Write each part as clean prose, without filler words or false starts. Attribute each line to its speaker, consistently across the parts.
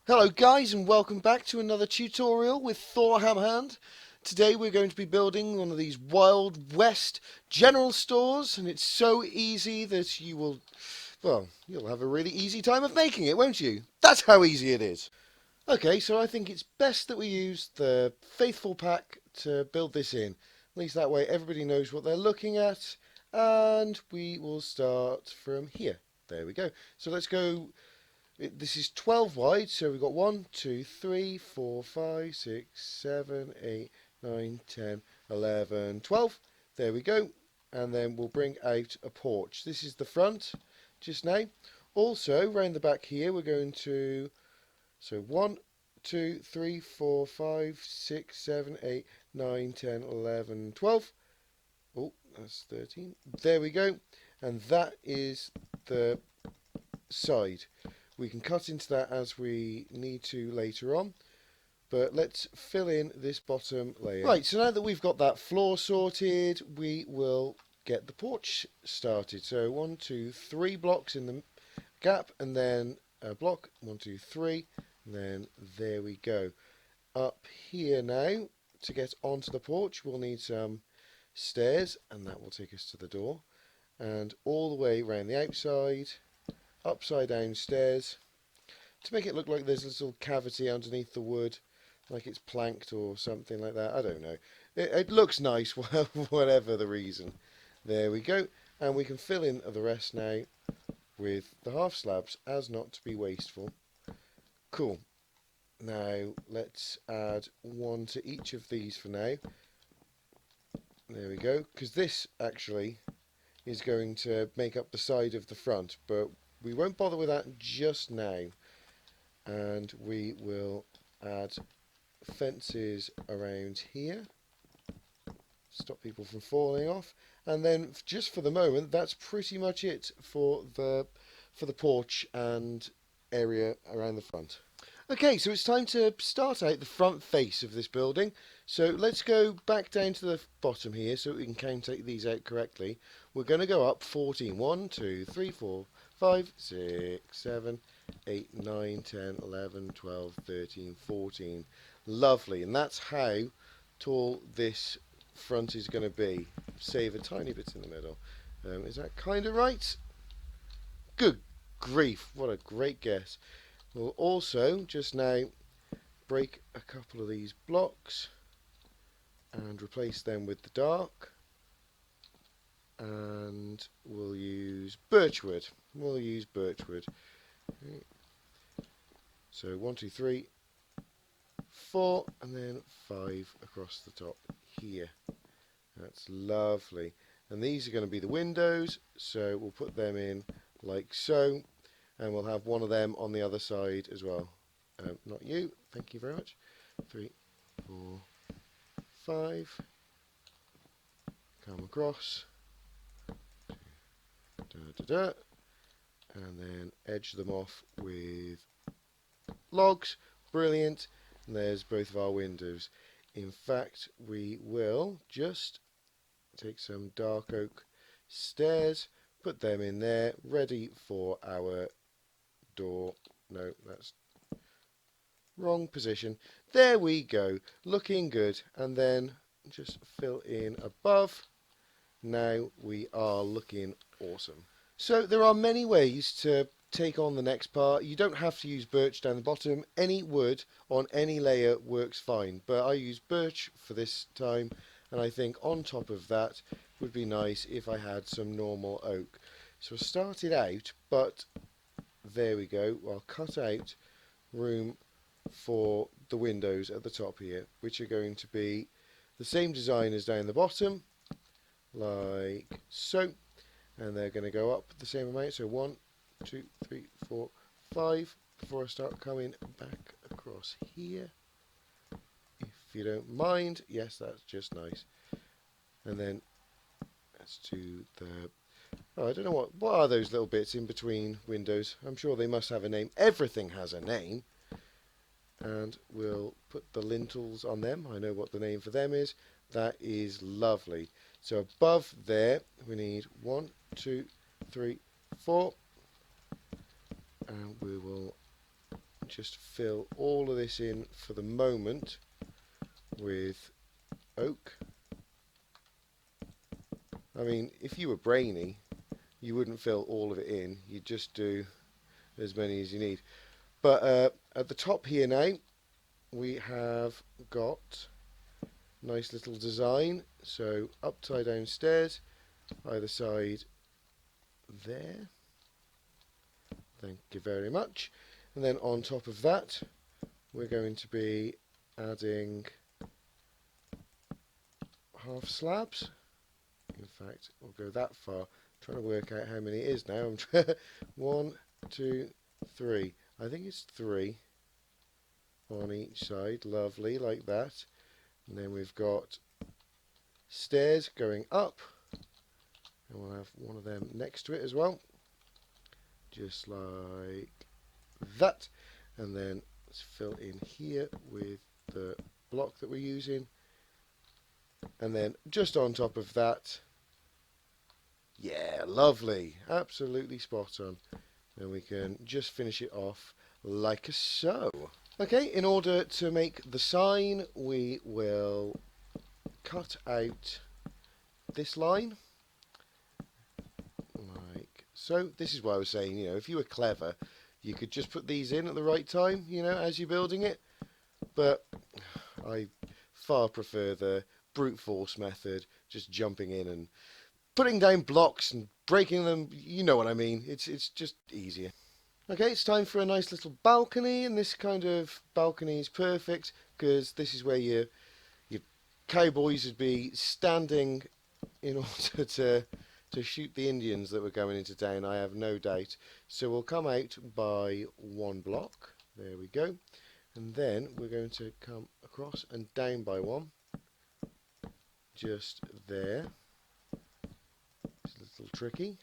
Speaker 1: Hello guys and welcome back to another tutorial with Thor Hammerhand. Today we're going to be building one of these Wild West general stores, and it's so easy that you'll have a really easy time of making it, won't you? That's how easy it is. Okay, so I think it's best that we use the Faithful Pack to build this in. At least that way everybody knows what they're looking at, and we will start from here. There we go. So let's go. This is 12 wide, so we've got 1, 2, 3, 4, 5, 6, 7, 8, 9, 10, 11, 12. There we go. And then we'll bring out a porch. This is the front just now. Also, round the back here, we're going to, so 1, 2, 3, 4, 5, 6, 7, 8, 9, 10, 11, 12. Oh, that's 13. There we go. And that is the side. We can cut into that as we need to later on, but let's fill in this bottom layer. Right, so now that we've got that floor sorted, we will get the porch started. So 1, 2, 3 blocks in the gap, and then a block, 1, 2, 3, and then there we go. Up here now, to get onto the porch, we'll need some stairs, and that will take us to the door, and all the way around the outside, upside down stairs to make it look like there's a little cavity underneath the wood, like it's planked or something like that. I don't know. It looks nice, whatever the reason. There we go. And we can fill in the rest now with the half slabs as not to be wasteful. Cool. Now let's add one to each of these for now. There we go. Because this actually is going to make up the side of the front, but we won't bother with that just now. And we will add fences around here, stop people from falling off, and then just for the moment that's pretty much it for the porch and area around the front. Okay, so it's time to start out the front face of this building. So let's go back down to the bottom here so we can count these out correctly. We're going to go up 14. 1, 2, 3, 4, 5, 6, 7, 8, 9, 10, 11, 12, 13, 14. Lovely, and that's how tall this front is going to be. Save a tiny bit in the middle. Is that kind of right? Good grief, what a great guess. We'll also just now break a couple of these blocks and replace them with the dark, and we'll use birchwood. Okay. So 1, 2, 3, 4, and then 5 across the top here. That's lovely. And these are going to be the windows, so we'll put them in like so, and we'll have one of them on the other side as well. Not you, thank you very much. 3, 4, 5. Come across. And then edge them off with logs. Brilliant. And there's both of our windows. In fact, we will just take some dark oak stairs, put them in there, ready for our door. No, that's wrong position. There we go, looking good. And then just fill in above. Now we are looking awesome. So there are many ways to take on the next part. You don't have to use birch down the bottom. Any wood on any layer works fine, but I use birch for this time, and I think on top of that would be nice if I had some normal oak. So I started out, but there we go. I'll cut out room for the windows at the top here, which are going to be the same design as down the bottom, like so, and they're going to go up the same amount. So 1, 2, 3, 4, 5 before I start coming back across here, if you don't mind. Yes, that's just nice. And then let's do the, I don't know what are those little bits in between windows. I'm sure they must have a name. Everything has a name. And we'll put the lintels on them. I know what the name for them is. That is lovely. So above there we need 1, 2, 3, 4, and we will just fill all of this in for the moment with oak. I mean, if you were brainy, you wouldn't fill all of it in. You'd just do as many as you need. But at the top here now, we have got nice little design. So upside down stairs, either side there. Thank you very much. And then on top of that, we're going to be adding half slabs. In fact, we'll go that far. I'm trying to work out how many it is now. 1, 2, 3. I think it's 3 on each side. Lovely, like that. And then we've got stairs going up. And we'll have one of them next to it as well. Just like that. And then let's fill in here with the block that we're using. And then just on top of that, yeah, lovely, absolutely spot on. And we can just finish it off like so. Okay, in order to make the sign, we will cut out this line like so. This is what I was saying, you know, if you were clever, you could just put these in at the right time, you know, as you're building it. But I far prefer the brute force method, just jumping in and putting down blocks and breaking them. You know what I mean. It's just easier. Okay, it's time for a nice little balcony, and this kind of balcony is perfect because this is where your cowboys would be standing in order to shoot the Indians that were going into town, I have no doubt. So we'll come out by one block. There we go. And then we're going to come across and down by one. Just there. It's a little tricky.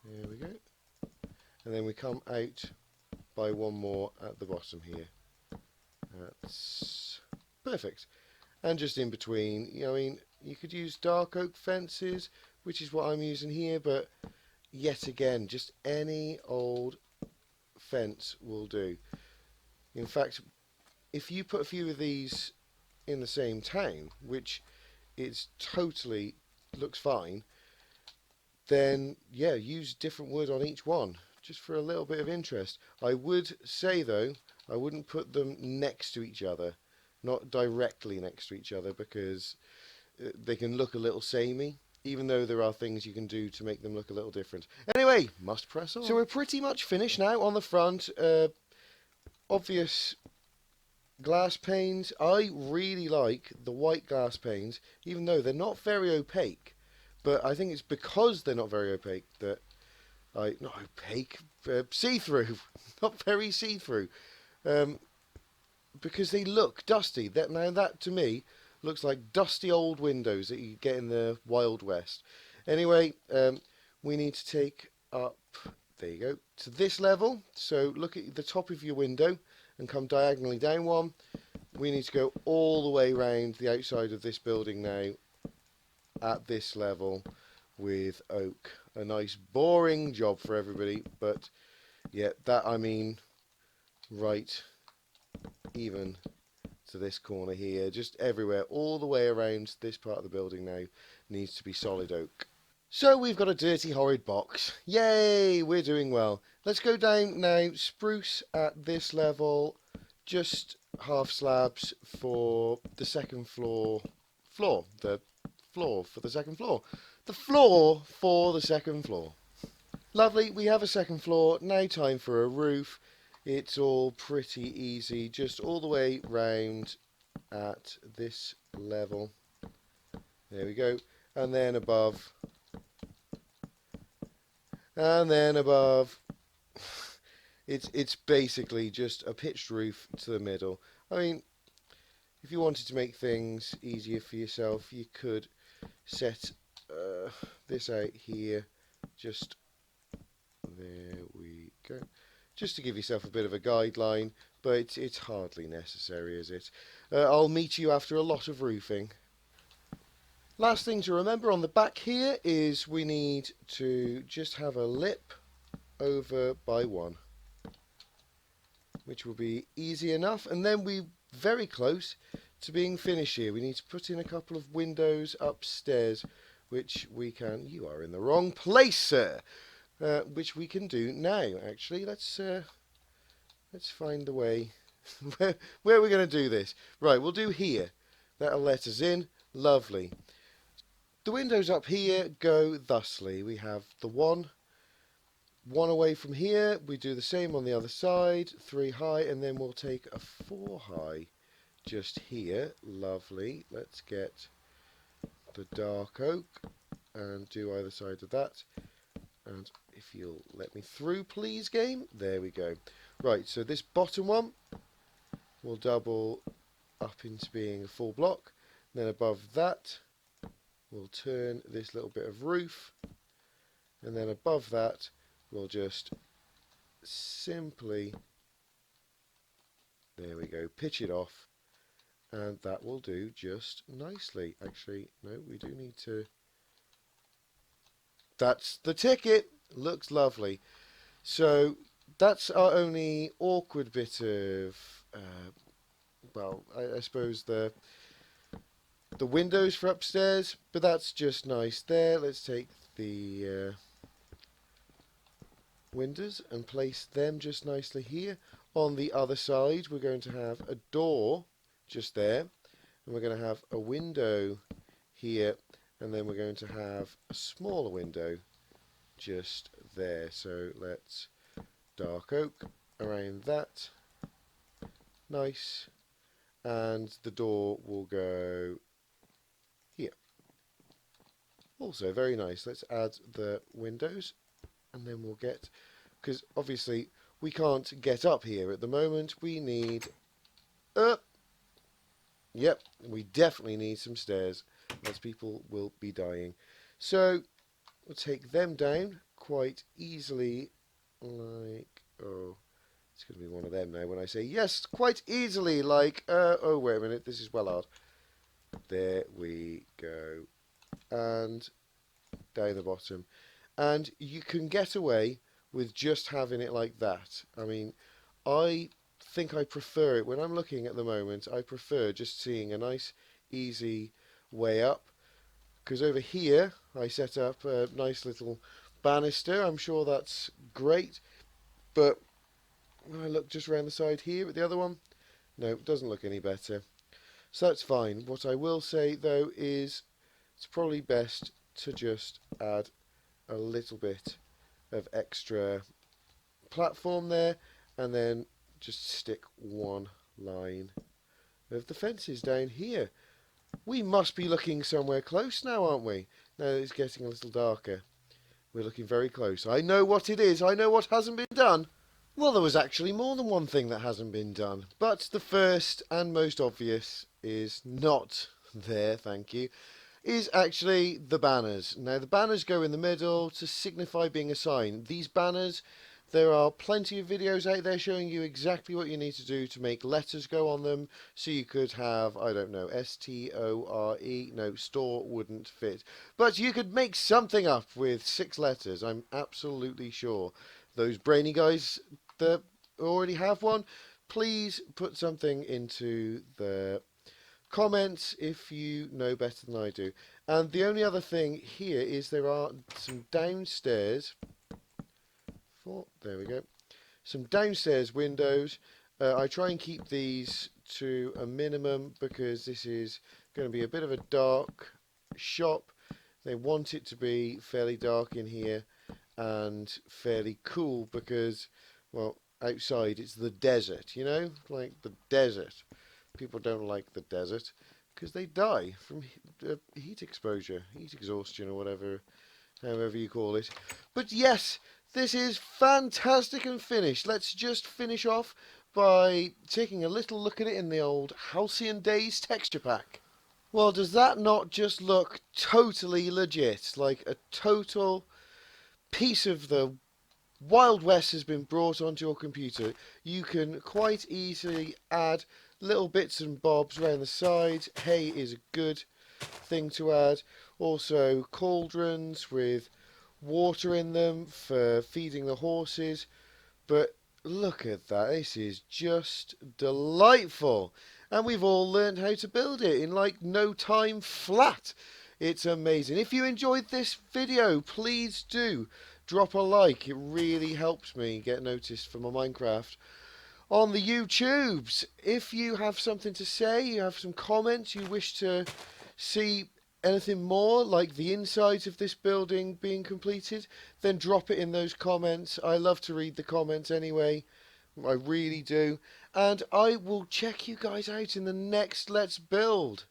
Speaker 1: There we go. And then we come out by one more at the bottom here. That's perfect. And just in between, you know, I mean, you could use dark oak fences, which is what I'm using here, but yet again, just any old fence will do. In fact, if you put a few of these in the same town, which it's totally looks fine, then yeah, use different wood on each one, just for a little bit of interest. I would say though, I wouldn't put them next to each other, not directly next to each other, because they can look a little samey, even though there are things you can do to make them look a little different. Anyway, must press on. So we're pretty much finished now on the front. Obvious glass panes. I really like the white glass panes, even though they're not very opaque. But I think it's because they're not very opaque that not opaque, see-through, not very see-through, because they look dusty. Now that to me looks like dusty old windows that you get in the Wild West. Anyway, we need to take up, there you go, to this level. So look at the top of your window and come diagonally down one. We need to go all the way around the outside of this building now at this level with oak. A nice boring job for everybody, but yeah, that I mean right even to this corner here, just everywhere, all the way around this part of the building now needs to be solid oak. So we've got a dirty horrid box. Yay, we're doing well. Let's go down now, spruce at this level, just half slabs for the second floor, the floor for the second floor. The floor for the second floor. Lovely, we have a second floor, now time for a roof. It's all pretty easy, just all the way round at this level. There we go. And then above. And then above. It's basically just a pitched roof to the middle. I mean, if you wanted to make things easier for yourself, you could set this out here. Just there we go. Just to give yourself a bit of a guideline, but it's hardly necessary, is it? I'll meet you after a lot of roofing. Last thing to remember on the back here is we need to just have a lip over by one. which will be easy enough. And then we're very close to being finished here. We need to put in a couple of windows upstairs, which we can... You are in the wrong place, sir! Which we can do now, actually. Let's find the way where are we going to do this. Right, we'll do here. That'll let us in. Lovely. The windows up here go thusly. We have the one away from here. We do the same on the other side. 3 high, and then we'll take a 4 high just here. Lovely. Let's get the dark oak and do either side of that. And if you'll let me through, please, game. There we go. Right, so this bottom one will double up into being a full block. Then above that, we'll turn this little bit of roof. And then above that, we'll just simply, there we go, pitch it off. And that will do just nicely. Actually, no, we do need to... That's the ticket. Looks lovely. So that's our only awkward bit of, well, I suppose the windows for upstairs, but that's just nice there. Let's take the windows and place them just nicely here. On the other side, we're going to have a door just there, and we're going to have a window here, and then we're going to have a smaller window just there. So let's dark oak around that. Nice. And the door will go here. Also very nice. Let's add the windows, and then we'll get, because obviously we can't get up here at the moment. We need up. Yep, we definitely need some stairs, as people will be dying. So we'll take them down quite easily, like, oh, it's going to be one of them now when I say yes, quite easily, like, oh, wait a minute, this is well hard. There we go. And down the bottom. And you can get away with just having it like that. I mean, I think I prefer it, when I'm looking at the moment, I prefer just seeing a nice, easy way up. Because over here, I set up a nice little banister. I'm sure that's great. But when I look just around the side here at the other one, no, it doesn't look any better. So that's fine. What I will say, though, is it's probably best to just add a little bit of extra platform there, and then just stick one line of the fences down here. We must be looking somewhere close now, aren't we? Now it's getting a little darker. We're looking very close. I know what it is. I know what hasn't been done. Well, there was actually more than one thing that hasn't been done. But the first and most obvious is not there, thank you, is actually the banners. Now, the banners go in the middle to signify being a sign. These banners, there are plenty of videos out there showing you exactly what you need to do to make letters go on them. So you could have, I don't know, S-T-O-R-E. No, store wouldn't fit. But you could make something up with 6 letters, I'm absolutely sure. Those brainy guys that already have one, please put something into the comments if you know better than I do. And the only other thing here is there are some downstairs... there we go. Some downstairs windows. I try and keep these to a minimum because this is going to be a bit of a dark shop. They want it to be fairly dark in here and fairly cool because, well, outside it's the desert, you know, like the desert. People don't like the desert because they die from heat exposure, heat exhaustion, or whatever, however you call it. But yes, this is fantastic and finished. Let's just finish off by taking a little look at it in the old Halcyon Days texture pack. Well, does that not just look totally legit? Like a total piece of the Wild West has been brought onto your computer. You can quite easily add little bits and bobs around the side. Hay is a good thing to add. Also cauldrons with water in them for feeding the horses. But Look at that. This is just delightful. And we've all learned how to build it in like no time flat. It's amazing. If you enjoyed this video, please do drop a like. It really helps me get noticed for my Minecraft on the YouTubes. If you have something to say, you have some comments, you wish to see anything more like the insides of this building being completed, then drop it in those comments. I love to read the comments anyway. I really do. And I will check you guys out in the next Let's Build.